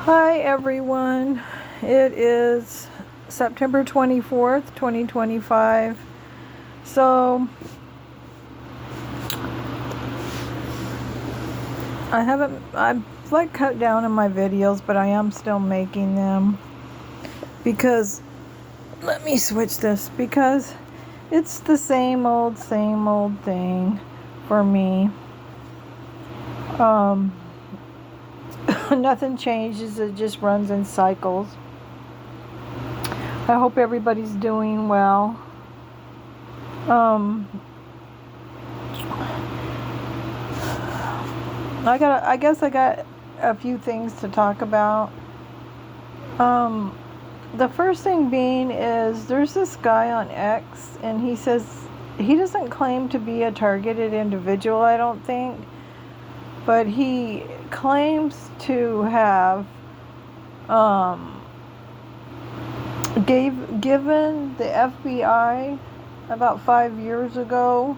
Hi everyone, it is September 24th, 2025. So, I've like cut down on my videos, but I am still making them because, let me switch this, because it's the same old thing for me. Nothing changes, it just runs in cycles. I hope everybody's doing well. I guess I got a few things to talk about. The first thing being is there's this guy on X, and he says he doesn't claim to be a targeted individual, I don't think, but he claims to have given the FBI about 5 years ago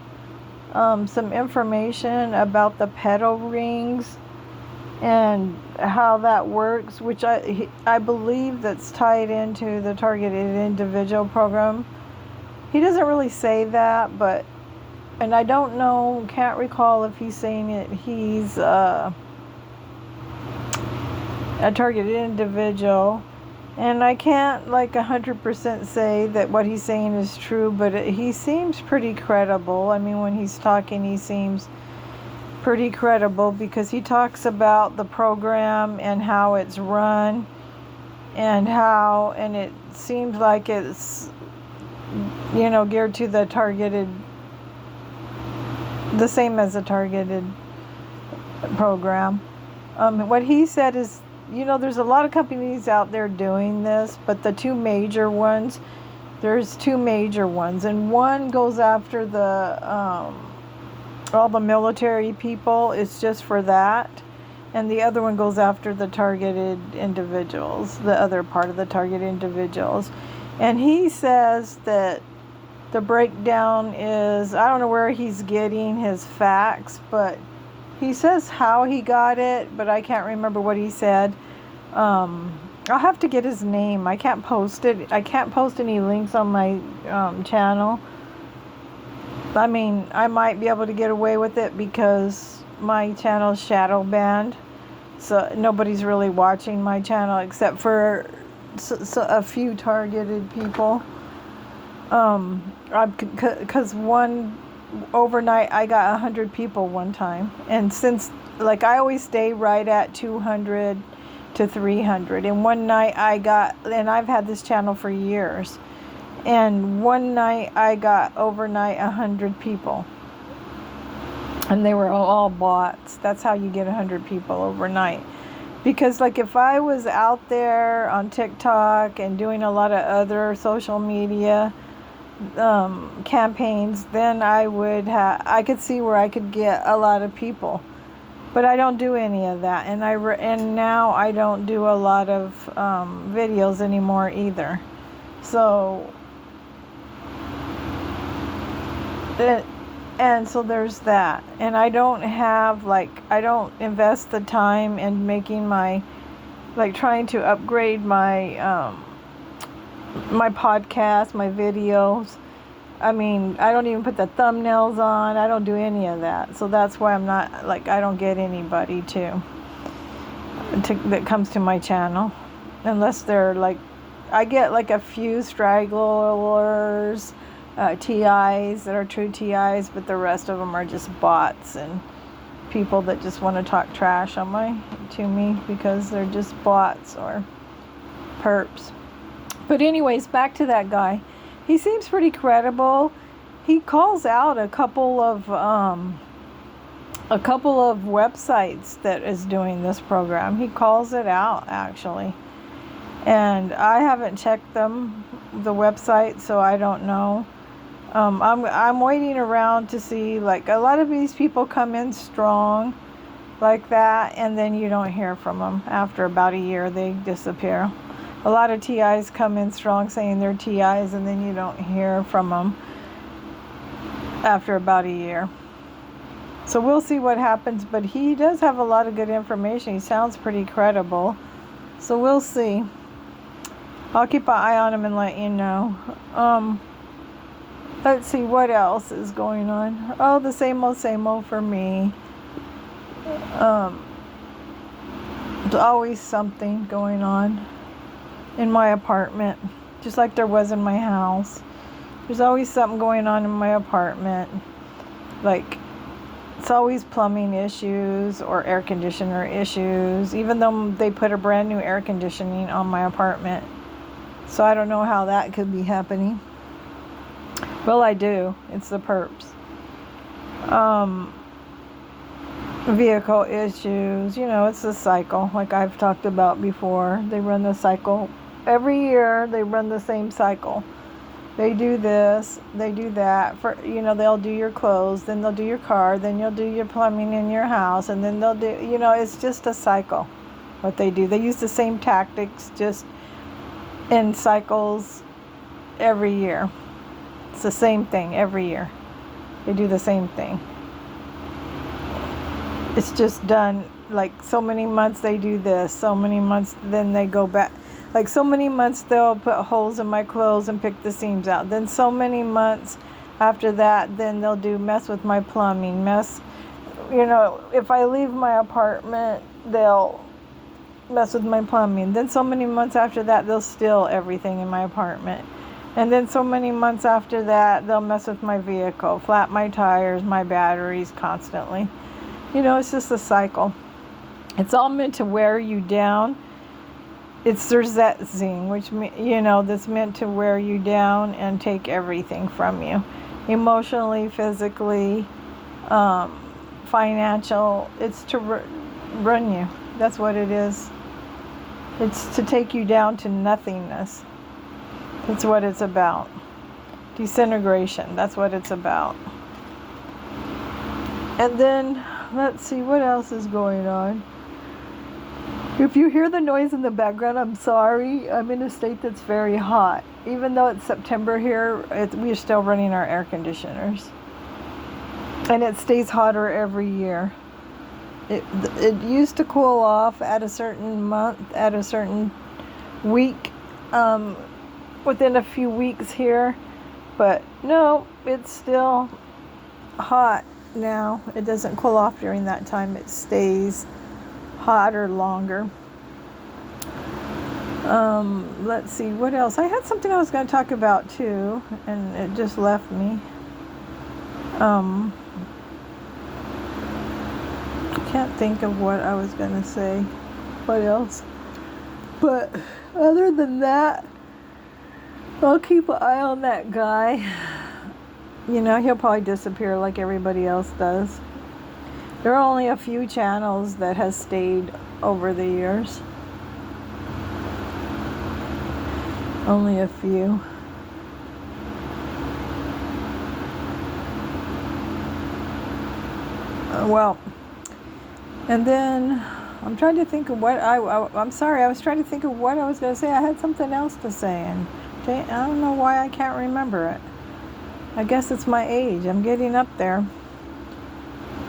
some information about the pedo rings and how that works, which I believe that's tied into the targeted individual program. He doesn't really say that, but, and I don't know, can't recall if he's saying it, he's a targeted individual. And I can't 100% say that what he's saying is true, but he seems pretty credible. I mean, when he's talking, he seems pretty credible because he talks about the program and how it's run and it seems like it's, geared to the targeted, the same as a targeted program. What he said is, there's a lot of companies out there doing this, but there's two major ones, and one goes after all the military people. It's just for that, and the other one goes after the targeted individuals, the other part of the targeted individuals. And he says that the breakdown is, I don't know where he's getting his facts, but he says how he got it, but I can't remember what he said. I'll have to get his name. I can't post it. I can't post any links on my channel. I mean, I might be able to get away with it because my channel's shadow banned. So nobody's really watching my channel except for a few targeted people. Because overnight I got 100 people one time, and since I always stay right at 200 to 300, and one night and I've had this channel for years, and one night I got overnight 100 people, and they were all bots. That's how you get 100 people overnight. Because if I was out there on TikTok and doing a lot of other social media campaigns, then I could see where I could get a lot of people, but I don't do any of that, and now I don't do a lot of videos anymore either. So so there's that, and I don't have I don't invest the time in making my trying to upgrade my my podcast, my videos. I mean, I don't even put the thumbnails on. I don't do any of that. So that's why I'm not I don't get anybody that comes to my channel, unless they're I get a few stragglers, TIs that are true TIs, but the rest of them are just bots and people that just want to talk trash to me because they're just bots or perps. But anyways, back to that guy. He seems pretty credible. He calls out a couple of websites that is doing this program. He calls it out, actually. And I haven't checked the website, so I don't know. I'm waiting around to see, a lot of these people come in strong like that, and then you don't hear from them. After about a year, they disappear. A lot of TIs come in strong saying they're TIs, and then you don't hear from them after about a year. So we'll see what happens, but he does have a lot of good information. He sounds pretty credible. So we'll see. I'll keep an eye on him and let you know. Let's see what else is going on. Oh, the same old for me. There's always something going on in my apartment, just like there was in my house. There's always something going on in my apartment. Like, it's always plumbing issues or air conditioner issues, even though they put a brand new air conditioning on my apartment. So I don't know how that could be happening. Well, I do. It's the perps. Vehicle issues, it's a cycle, like I've talked about before. They run the cycle. Every year, they run the same cycle. They do this, they do that. They'll do your clothes, then they'll do your car, then you'll do your plumbing in your house, and then they'll do, it's just a cycle, what they do. They use the same tactics, just in cycles every year. It's the same thing every year. They do the same thing. It's just done, like, so many months they do this, so many months then they go back. Like, so many months they'll put holes in my clothes and pick the seams out. Then so many months after that, then they'll mess with my plumbing, if I leave my apartment, they'll mess with my plumbing. Then so many months after that, they'll steal everything in my apartment. And then so many months after that, they'll mess with my vehicle, flat my tires, my batteries constantly. It's just a cycle. It's all meant to wear you down. It's zersetzing, which, that's meant to wear you down and take everything from you. Emotionally, physically, financial. It's to run you. That's what it is. It's to take you down to nothingness. That's what it's about. Disintegration. That's what it's about. And then, let's see, what else is going on? If you hear the noise in the background, I'm sorry. I'm in a state that's very hot. Even though it's September here, we're still running our air conditioners. And it stays hotter every year. It used to cool off at a certain month, at a certain week, within a few weeks here. But no, it's still hot now. It doesn't cool off during that time. It stays hotter longer. Let's see, what else? I had something I was going to talk about too, and it just left me. Can't think of what I was going to say. What else? But other than that, I'll keep an eye on that guy. He'll probably disappear like everybody else does. There are only a few channels that has stayed over the years. Only a few. And then I'm trying to think of what I'm sorry, I was trying to think of what I was going to say. I had something else to say, and I don't know why I can't remember it. I guess it's my age. I'm getting up there.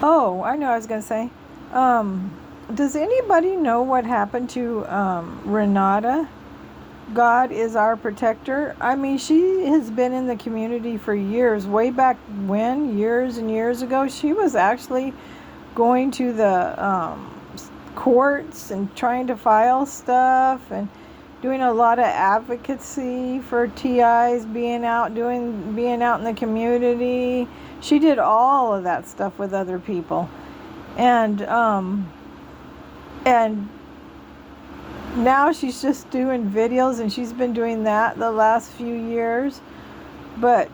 Oh, I know what I was going to say. Does anybody know what happened to Renata? God is our protector. I mean, she has been in the community for years. Way back when, years and years ago, she was actually going to the courts and trying to file stuff and doing a lot of advocacy for TIs, being out in the community. She did all of that stuff with other people. And now she's just doing videos, and she's been doing that the last few years. But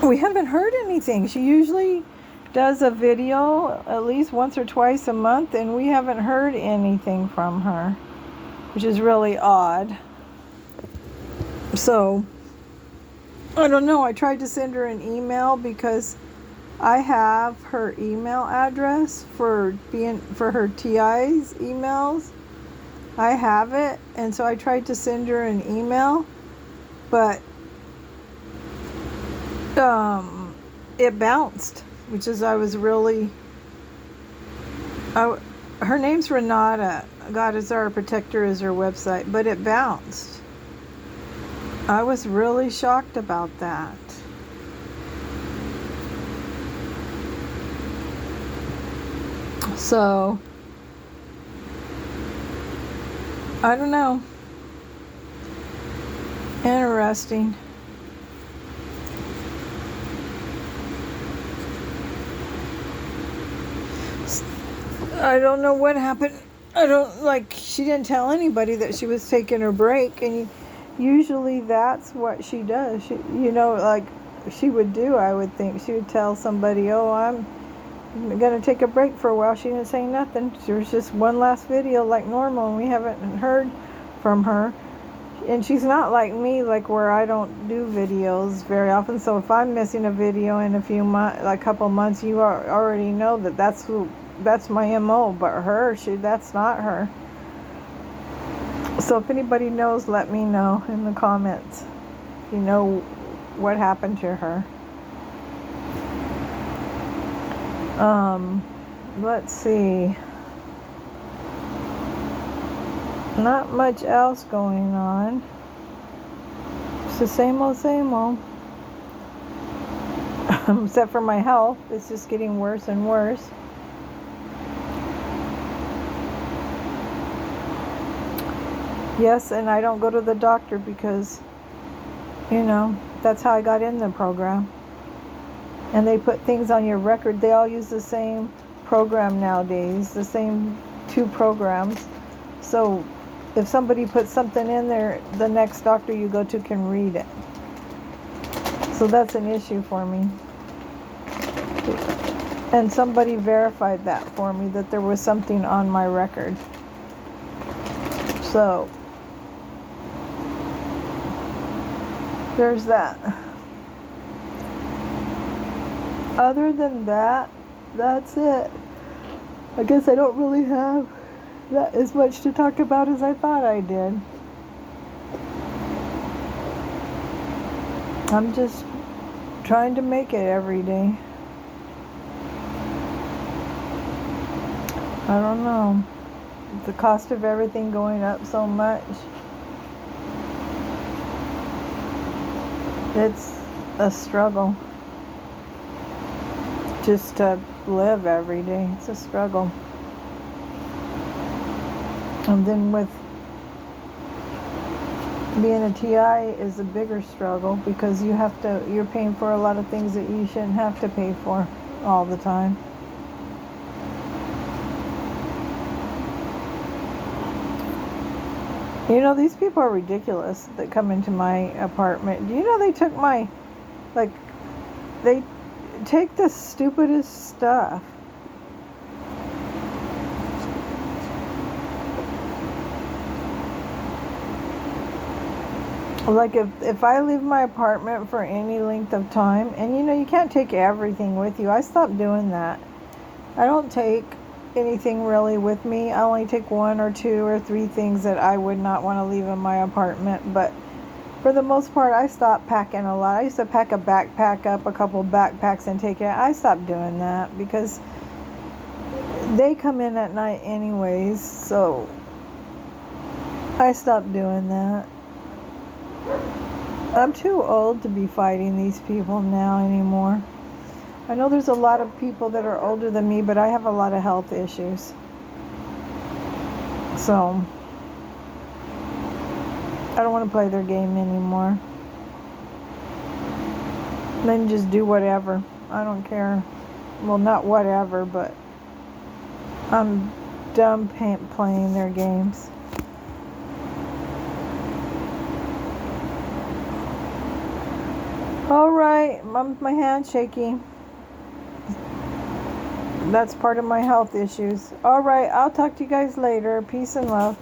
we haven't heard anything. She usually does a video at least once or twice a month, and we haven't heard anything from her, which is really odd. So I don't know. I tried to send her an email because I have her email address for her TI's emails. I have it, and so I tried to send her an email, but it bounced, which is I was really Oh, her name's Renata. God is Our Protector is her website, but it bounced. I was really shocked about that. So, I don't know. Interesting. I don't know what happened. I don't like. She didn't tell anybody that she was taking her break, and usually that's what she does. She, like she would do. I would think she would tell somebody, "Oh, I'm gonna take a break for a while." She didn't say nothing. There was just one last video like normal, and we haven't heard from her. And she's not like me, like where I don't do videos very often. So if I'm missing a video in a few months, like a couple months, you already know that that's my MO. But that's not her. So if anybody knows, let me know in the comments. If you know what happened to her. Let's see. Not much else going on. It's the same old, same old. Except for my health. It's just getting worse and worse. Yes, and I don't go to the doctor because, that's how I got in the program. And they put things on your record. They all use the same program nowadays, the same 2 programs. So if somebody puts something in there, the next doctor you go to can read it. So that's an issue for me. And somebody verified that for me, that there was something on my record. So there's that. Other than that, that's it. I guess I don't really have that as much to talk about as I thought I did. I'm just trying to make it every day. I don't know. The cost of everything going up so much. It's a struggle. Just to live every day. It's a struggle. And then with being a TI is a bigger struggle because you're paying for a lot of things that you shouldn't have to pay for all the time. These people are ridiculous that come into my apartment. Do you know they took they take the stupidest stuff. Like if I leave my apartment for any length of time, and you can't take everything with you. I stopped doing that. I don't take anything really with me. I only take 1 or 2 or 3 things that I would not want to leave in my apartment. But for the most part, I stopped packing a lot. I used to pack a backpack up, a couple backpacks, and take it. I stopped doing that because they come in at night anyways. So I stopped doing that. I'm too old to be fighting these people now anymore. I know there's a lot of people that are older than me, but I have a lot of health issues. So I don't want to play their game anymore. Then just do whatever. I don't care. Well, not whatever, but I'm done playing their games. All right, my hand's shaky. That's part of my health issues. All right, I'll talk to you guys later. Peace and love.